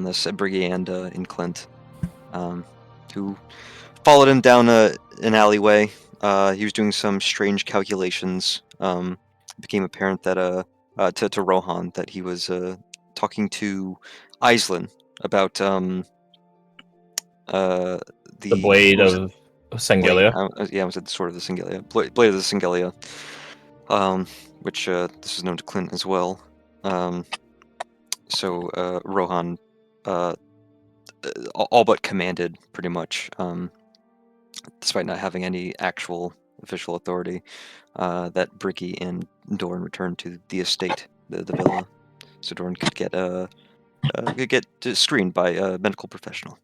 on this, Briggy and in Clint, who followed him down an alleyway. He was doing some strange calculations. It became apparent that to Rohan that he was talking to Aislinn about the blade of Singelia. I was at the sword of the Singelia. Blade of the Singelia. Which this is known to Clint as well. So Rohan all but commanded, pretty much, despite not having any actual official authority, that Bricky and Dorn return to the estate, the villa, so Dorn could get screened by a medical professional.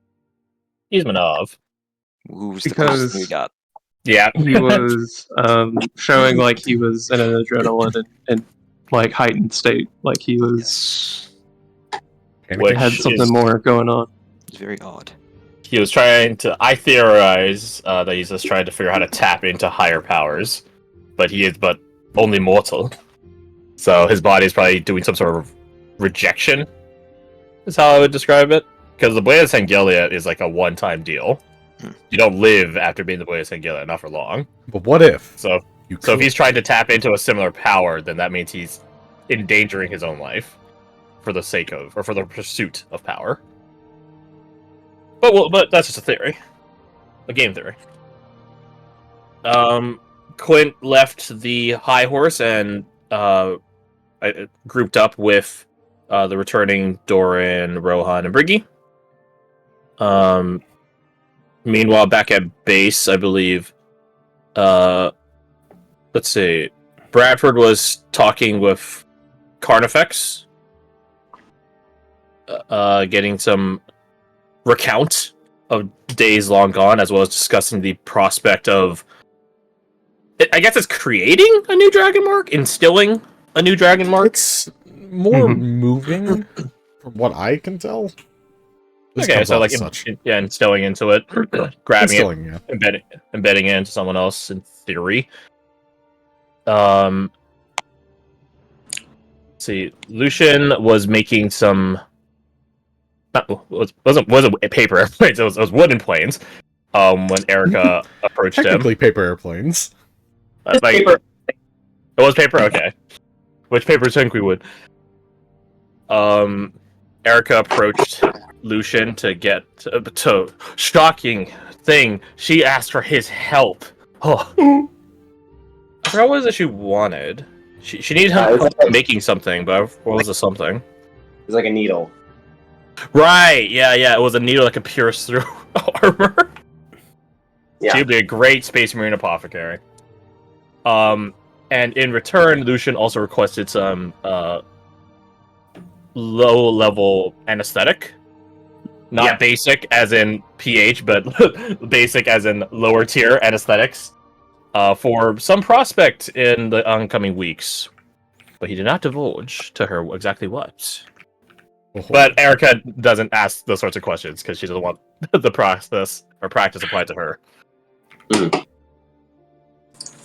Ismanov. Who's the closest thing we got? Yeah. He was showing like he was in an adrenaline and like heightened state, like he was had something more going on. It's very odd. He was trying to. I theorize that he's just trying to figure out how to tap into higher powers, but he is only mortal. So his body is probably doing some sort of rejection. Is how I would describe it. Because the Blade of Singelia is like a one-time deal. You don't live after being the Blade of Singelia, not for long. But what if? So if he's trying to tap into a similar power, then that means he's endangering his own life for the sake of, or for the pursuit of power. But that's just a theory, a game theory. Clint left the high horse and grouped up with the returning Doran, Rohan, and Briggy. Meanwhile, back at base, I believe, let's see, Bradford was talking with Carnifex, getting some recount of days long gone, as well as discussing the prospect of, I guess it's creating a new dragon mark, instilling a new dragon mark. It's more moving, from what I can tell. Okay, so like instilling into it, grabbing it, yeah. embedding it into someone else in theory. See, Lucian was making some. Wasn't paper airplanes. It was wooden planes. When Erica approached Technically him, paper airplanes. Paper. It was paper. Okay, which paper think we would? Erica approached Lucian to get to shocking thing. She asked for his help. Oh, I forgot what it was that she wanted. She needed help making something, but what was the something? It was like a needle. Right, yeah, it was a needle that could pierce through armor. Yeah. She'd be a great Space Marine apothecary. And in return, Lucian also requested some low-level anesthetic. Not basic as in pH, but basic as in lower tier anesthetics for some prospect in the oncoming weeks. But he did not divulge to her exactly what. But Erica doesn't ask those sorts of questions because she doesn't want the process or practice applied to her.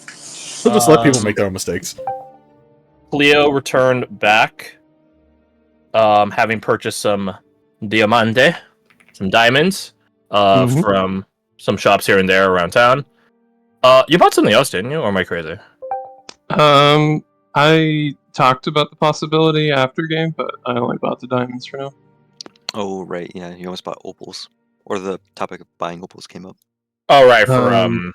So just let people make their own mistakes. Cleo returned back, having purchased some diamante, some diamonds, from some shops here and there around town. You bought something else, didn't you? Or am I crazy? I talked about the possibility after game, but I only bought the diamonds for now. Oh, right, yeah, you almost bought opals. Or the topic of buying opals came up. Oh, right, for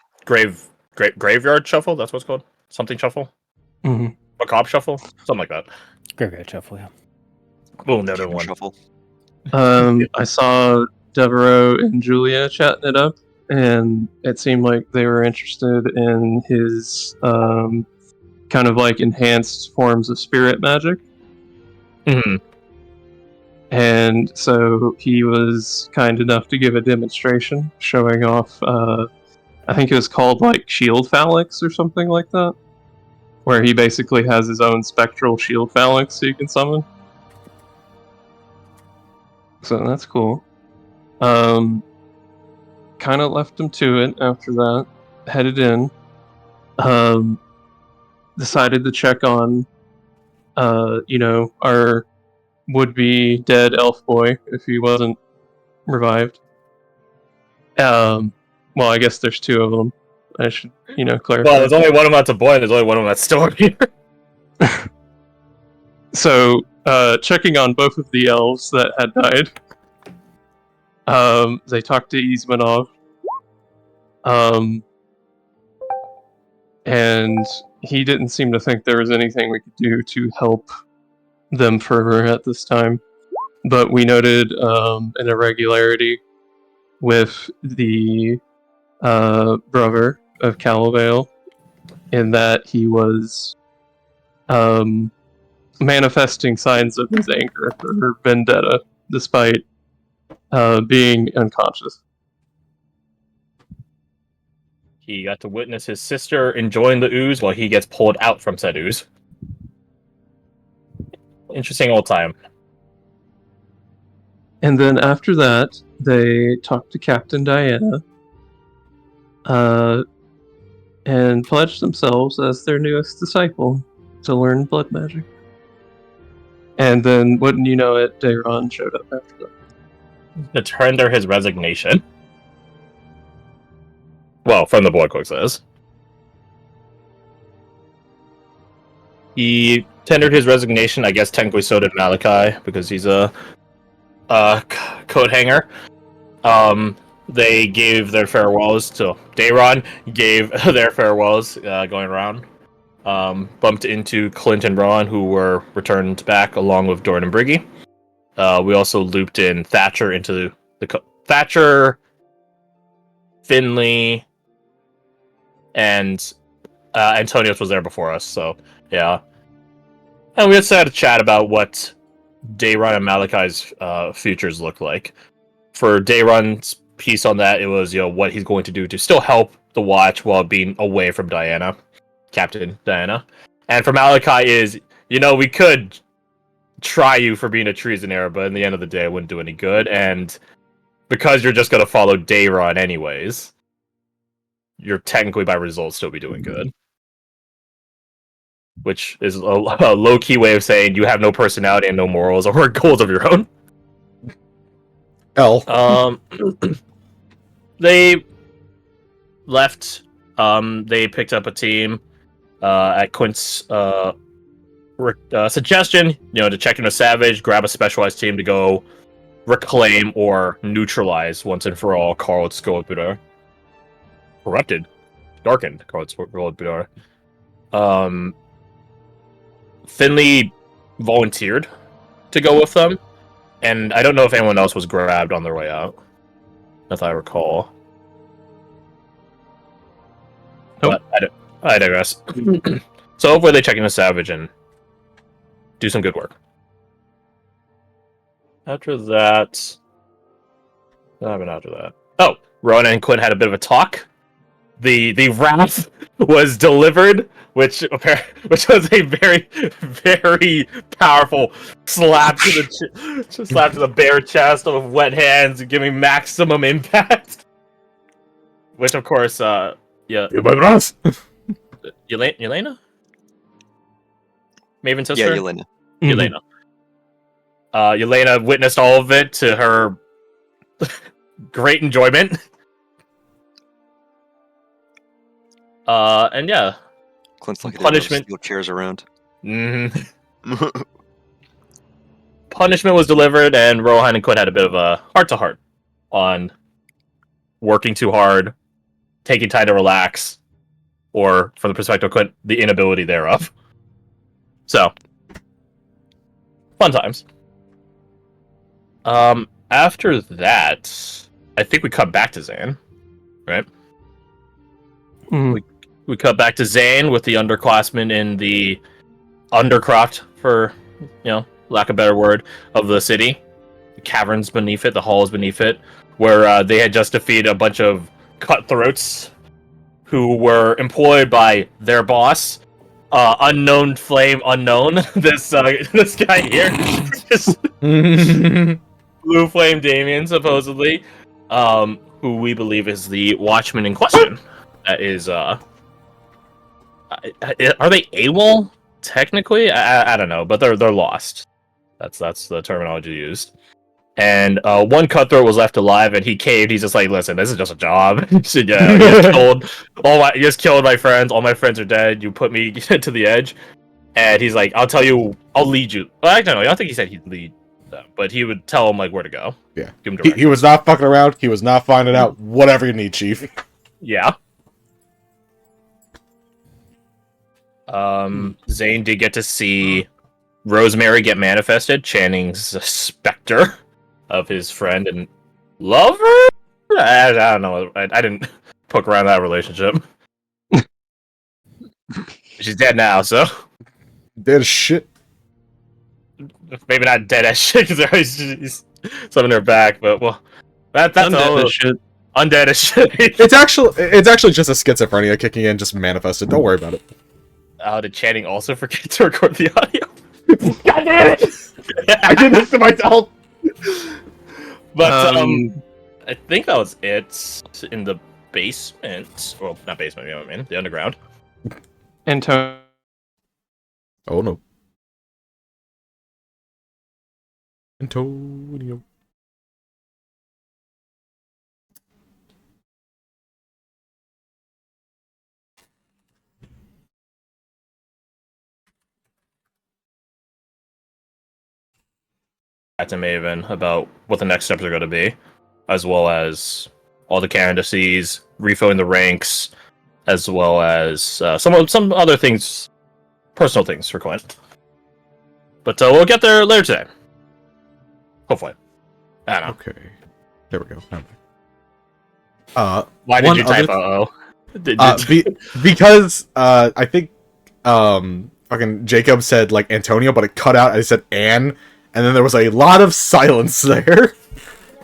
graveyard shuffle, that's what it's called? Something shuffle? Macabre shuffle? Something like that. Graveyard shuffle, yeah. Oh, another one. Shuffle. I saw Devereaux and Julia chatting it up, and it seemed like they were interested in his kind of like enhanced forms of spirit magic. And so he was kind enough to give a demonstration showing off, I think it was called like Shield Phalanx or something like that, where he basically has his own spectral Shield Phalanx so you can summon. So that's cool. Kind of left him to it after that. Headed in. Decided to check on, our would-be dead elf boy if he wasn't revived. Well, I guess there's two of them. I should, clarify. Well, there's only one of them that's a boy, and there's only one of them that's still here. So, checking on both of the elves that had died, they talked to Izmanov, and he didn't seem to think there was anything we could do to help them further at this time. But we noted an irregularity with the brother of Calavale, in that he was manifesting signs of his anger or vendetta, despite being unconscious. He got to witness his sister enjoying the ooze while he gets pulled out from said ooze. Interesting old time. And then after that, they talked to Captain Diana, and pledged themselves as their newest disciple to learn blood magic. And then, wouldn't you know it, Dayron showed up after that. To tender his resignation. Well, from the boy cook says. He tendered his resignation. I guess technically so did Malachi, because he's a coat hanger. They gave their farewells to Dayron, gave their farewells going around. Bumped into Clint and Rowan, who were returned back along with Doran and Briggy. We also looped in Thatcher into the Thatcher, Finley, and Antonius was there before us, so yeah. And we just had a chat about what Dayron and Malachi's futures look like. For Dayron's piece on that, it was what he's going to do to still help the Watch while being away from Diana, Captain Diana. And for Malachi is, we could try you for being a treasonaire, but in the end of the day, it wouldn't do any good. And because you're just going to follow Dayron anyways, you're technically by results still be doing good. Which is a low-key way of saying you have no personality and no morals or goals of your own. L. They left. They picked up a team at Quint's suggestion, to check into Savage, grab a specialized team to go reclaim or neutralize once and for all Karl Skålbudar. Corrupted, darkened Karl Skålbudar. Finley volunteered to go with them, and I don't know if anyone else was grabbed on their way out, if I recall. Nope. But I digress. So hopefully they check into Savage and do some good work. After that... What happened after that? Oh, Ronan and Quinn had a bit of a talk. The wrath was delivered, which was a very, very powerful slap to the bare chest of wet hands, giving maximum impact. Which, of course, yeah. Yelena? Maven's sister? Yeah, Yelena. Yelena. Yelena witnessed all of it to her great enjoyment. And yeah. Clint's like Punishment. Steel chairs around. Punishment was delivered, and Rohan and Quinn had a bit of a heart-to-heart on working too hard, taking time to relax, or, from the perspective of Quinn, the inability thereof. So, fun times. After that, I think we cut back to Zan, right? Mm. We cut back to Zane with the underclassmen in the undercroft, for, lack of a better word, of the city. The caverns beneath it, the halls beneath it, where they had just defeated a bunch of cutthroats who were employed by their boss, unknown flame unknown. This guy here, Blue Flame Damien, supposedly, who we believe is the Watchman in question. That is, are they AWOL? Technically? I don't know, but they're lost. That's the terminology used. And one cutthroat was left alive, and he caved. He's just like, "Listen, this is just a job. You just killed my friends. All my friends are dead. You put me to the edge." And he's like, "I'll tell you. I'll lead you." Well, actually, no, I don't think he said he'd lead them, but he would tell them like where to go. Yeah, Give him he was not fucking around. He was not finding out. Whatever you need, Chief. Yeah. Zane did get to see Rosemary get manifested, Channing's specter of his friend and lover. I don't know. I didn't poke around that relationship. She's dead now, so Dead as shit. maybe not dead as shit because she's summoning her back. But well, that's Undead all. as shit. Undead as shit. It's actually just a schizophrenia kicking in, just manifested. Don't worry about it. Did Channing also forget to record the audio? God damn it! I did this to myself. But I think that was it in the basement. Well, not basement, you know what I mean? The underground. Antonio. Oh no. Antonio. To Maven about what the next steps are going to be, as well as all the candidacies, refilling the ranks, as well as some other things, personal things for Quint. But we'll get there later today. Hopefully. I don't know. Okay. There we go. Why did one you type other- because I think fucking Jacob said like Antonio, but it cut out. I said Anne, and then there was a lot of silence there.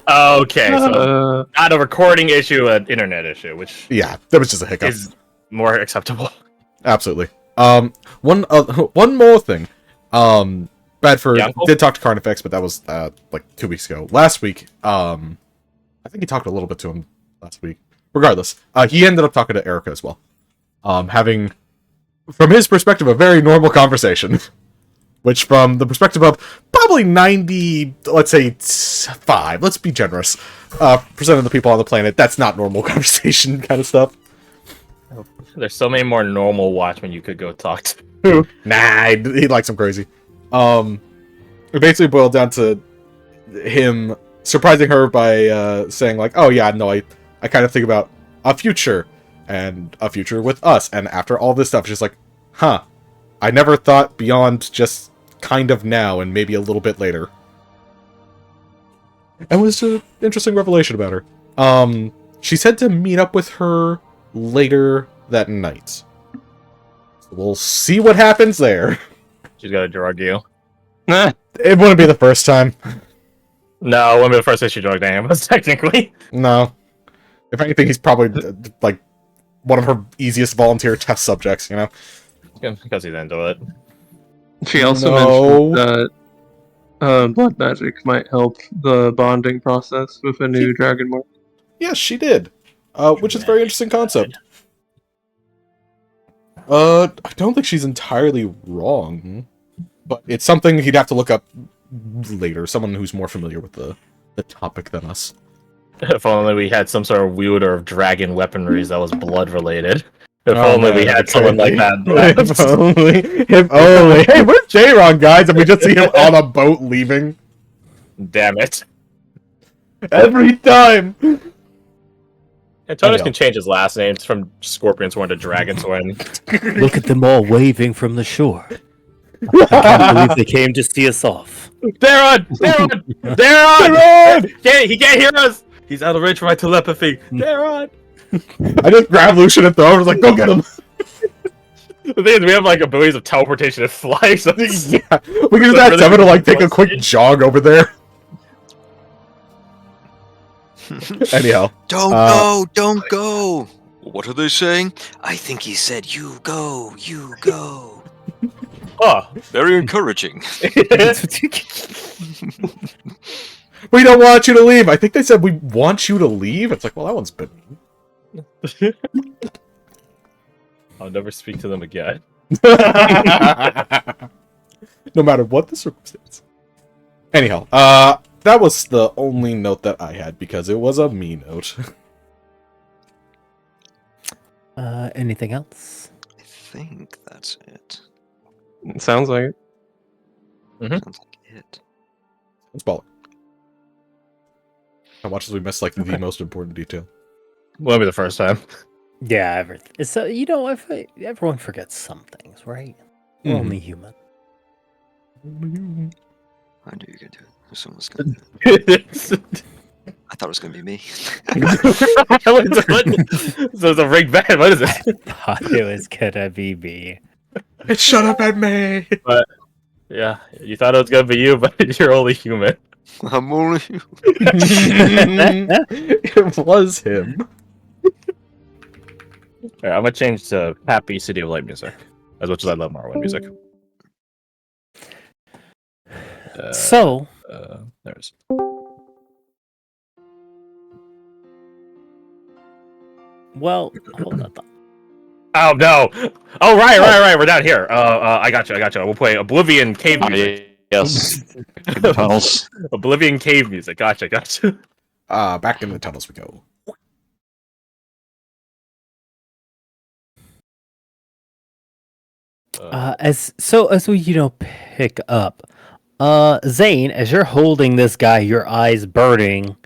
okay, so not a recording issue, an internet issue, which Yeah, that was just a hiccup. is more acceptable. Absolutely. One more thing. Bradford Yeah, Uncle? did talk to Carnifex, but that was like 2 weeks ago. Last week, I think he talked a little bit to him last week. Regardless, he ended up talking to Erica as well. Having, from his perspective, a very normal conversation. Which, from the perspective of probably 90, let's say 5, let's be generous, percent of the people on the planet, that's not normal conversation kind of stuff. There's so many more normal Watchmen you could go talk to. Nah, he likes him crazy. It basically boiled down to him surprising her by saying like, "Oh yeah, no, I kind of think about a future and a future with us." And after all this stuff, she's like, "Huh, I never thought beyond just kind of now and maybe a little bit later." And it was an interesting revelation about her. She said to meet up with her later that night. So we'll see what happens there. She's got to drug you. Nah. It wouldn't be the first time. No, it wouldn't be the first time she drugged any of us, technically. No. If anything, he's probably like one of her easiest volunteer test subjects, you know? Because he's into it. She also No. mentioned that blood magic might help the bonding process with a new dragon mark. Yes, she did. Which is a very interesting concept. I don't think she's entirely wrong. But it's something he'd have to look up later. Someone who's more familiar with the topic than us. If only we had some sort of wielder of dragon weaponries that was blood related. If Oh, only man, we had that'd be someone like crazy. that. If only. If only. Hey, where's J-Ron, guys? And we just see him on a boat leaving. Damn it. Every time! Antonius know. can change his last name from Scorpionsworn to Dragonsworn. Look at them all waving from the shore. I can't believe they came to see us off. Daron! Daron! Daron! He can't hear us! He's out of range for my telepathy. Daron! I just grabbed Lucian and throw him. I was like, go get him! The thing is, we have like abilities of teleportation and fly, so Yeah, we can use that Seven to like take a quick jog over there. Anyhow, Don't go. What are they saying? I think he said, you go. Oh. Very encouraging. we don't want you to leave. I think they said we want you to leave. It's like, well, that one's been. I'll never speak to them again. No matter what the circumstance. Anyhow, that was the only note that I had because it was a me note. Anything else? I think that's it. It sounds like it. Mhm. Sounds like it. Let's ball it. How much as we missed like the most important detail. Will be the first time. Yeah, everything. So everyone forgets some things, right? We're only human. I knew you were gonna do it. Someone was gonna do it. I thought it was gonna be me. So it's a rigged bet. What is it? Thought it was gonna be me. Shut up at me! Yeah, you thought it was gonna be you, but you're only human. I'm only. It was him. Alright, I'm gonna change to happy City of Light music. As much as I love Morrowind music. So, There's. well, hold on. Oh no! Oh right. We're down here. I got you. We'll play Oblivion Cave music. Yes. In the tunnels. Oblivion Cave music. Gotcha. Back in the tunnels we go. As we pick up, Zane, as you're holding this guy, your eyes burning,